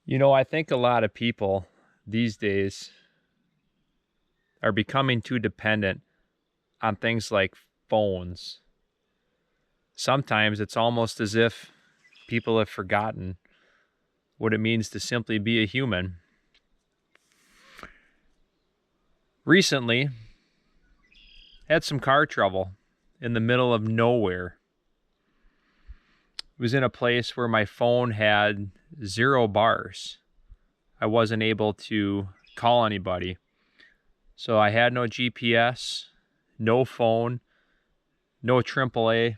I think a lot of people these days are becoming too dependent on things like phones. Sometimes it's almost as if people have forgotten what it means to simply be a human. Recently, had some car trouble in the middle of nowhere. It was in a place where my phone had 0 bars. I wasn't able to call anybody. So I had no GPS, no phone, no AAA,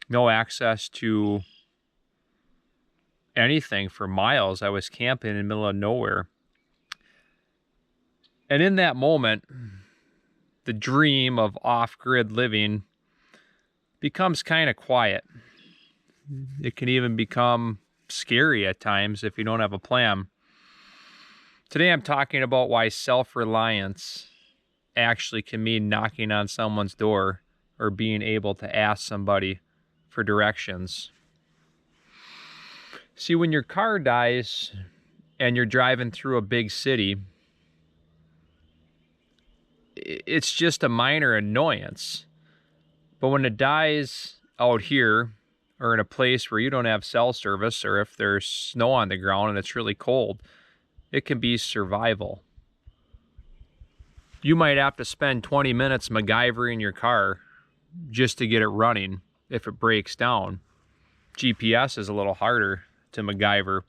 no access to anything for miles. I was camping in the middle of nowhere. And in that moment, the dream of off-grid living becomes kind of quiet. It can even become scary at times if you don't have a plan. Today I'm talking about why self-reliance actually can mean knocking on someone's door or being able to ask somebody for directions. See, when your car dies and you're driving through a big city, it's just a minor annoyance. But when it dies out here or in a place where you don't have cell service, or if there's snow on the ground and it's really cold, it can be survival. You might have to spend 20 minutes MacGyvering your car just to get it running if it breaks down. GPS is a little harder to MacGyver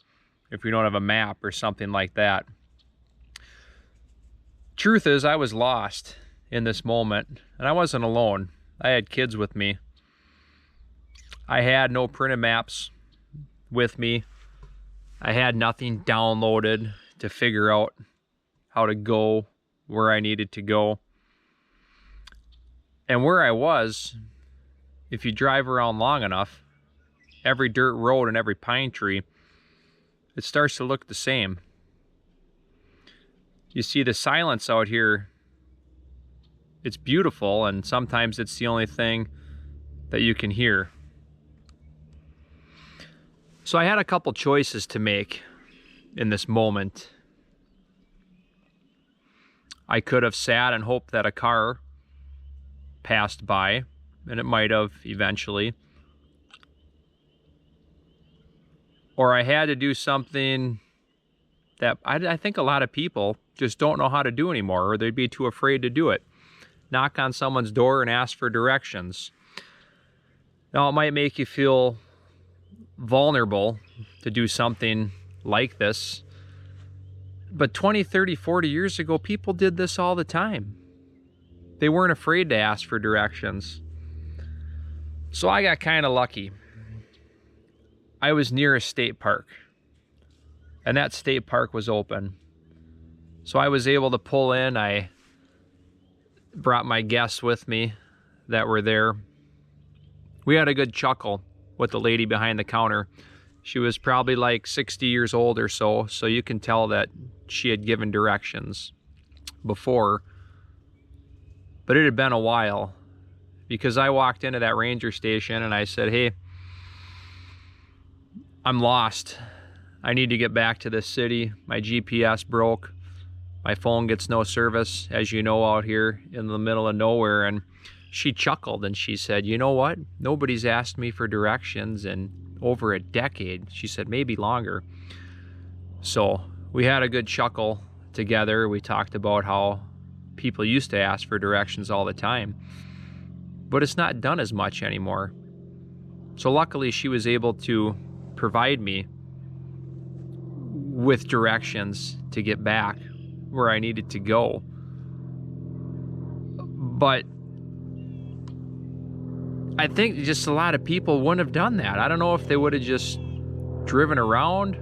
if you don't have a map or something like that. Truth is, I was lost in this moment, and I wasn't alone. I had kids with me. I had no printed maps with me. I had nothing downloaded to figure out how to go where I needed to go. And where I was, if you drive around long enough, every dirt road and every pine tree, it starts to look the same. You see the silence out here, it's beautiful, and sometimes it's the only thing that you can hear. So I had a couple choices to make in this moment. I could have sat and hoped that a car passed by, and it might have eventually. Or I had to do something that I think a lot of people just don't know how to do anymore, or they'd be too afraid to do it. Knock on someone's door and ask for directions. Now, it might make you feel vulnerable to do something like this, but 20, 30, 40 years ago, people did this all the time. They weren't afraid to ask for directions. So I got kind of lucky. I was near a state park, and that state park was open. So I was able to pull in. I brought my guests with me that were there. We had a good chuckle with the lady behind the counter. She was probably like 60 years old or so, so you can tell that she had given directions before. But it had been a while, because I walked into that ranger station and I said, "Hey, I'm lost. I need to get back to this city. My GPS broke. My phone gets no service, as you know, out here in the middle of nowhere." And she chuckled and she said, "You know what? Nobody's asked me for directions in over a decade." She said, "Maybe longer." So we had a good chuckle together. We talked about how people used to ask for directions all the time, but it's not done as much anymore. So luckily she was able to provide me with directions to get back where I needed to go. But I think just a lot of people wouldn't have done that. I don't know if they would have just driven around.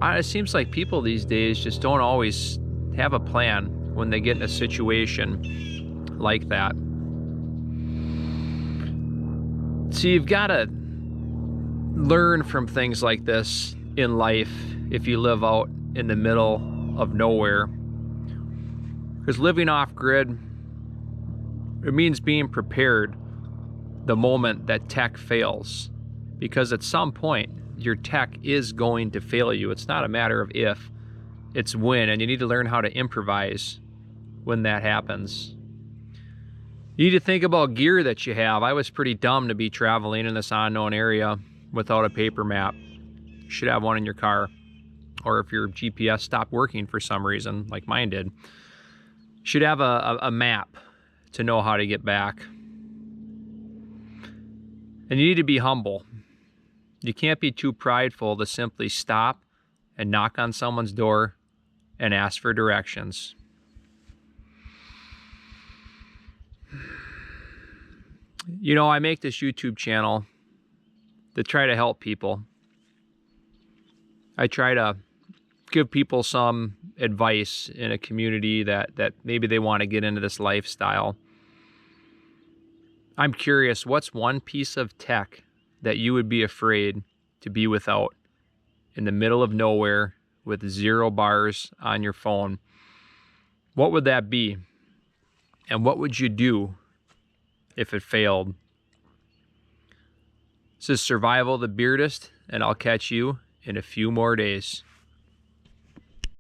It seems like people these days just don't always have a plan when they get in a situation like that. So you've got to learn from things like this in life if you live out in the middle of nowhere. Because living off grid, it means being prepared the moment that tech fails. Because at some point, your tech is going to fail you. It's not a matter of if, it's when, and you need to learn how to improvise when that happens. You need to think about gear that you have. I was pretty dumb to be traveling in this unknown area without a paper map. You should have one in your car. Or if your GPS stopped working for some reason, like mine did, you should have a map to know how to get back. And you need to be humble. You can't be too prideful to simply stop and knock on someone's door and ask for directions. You know, I make this YouTube channel to try to help people. I try to give people some advice in a community that maybe they want to get into this lifestyle. I'm curious, what's one piece of tech that you would be afraid to be without in the middle of nowhere with 0 bars on your phone? What would that be? And what would you do if it failed? This is Survival the Beardist, and I'll catch you in a few more days.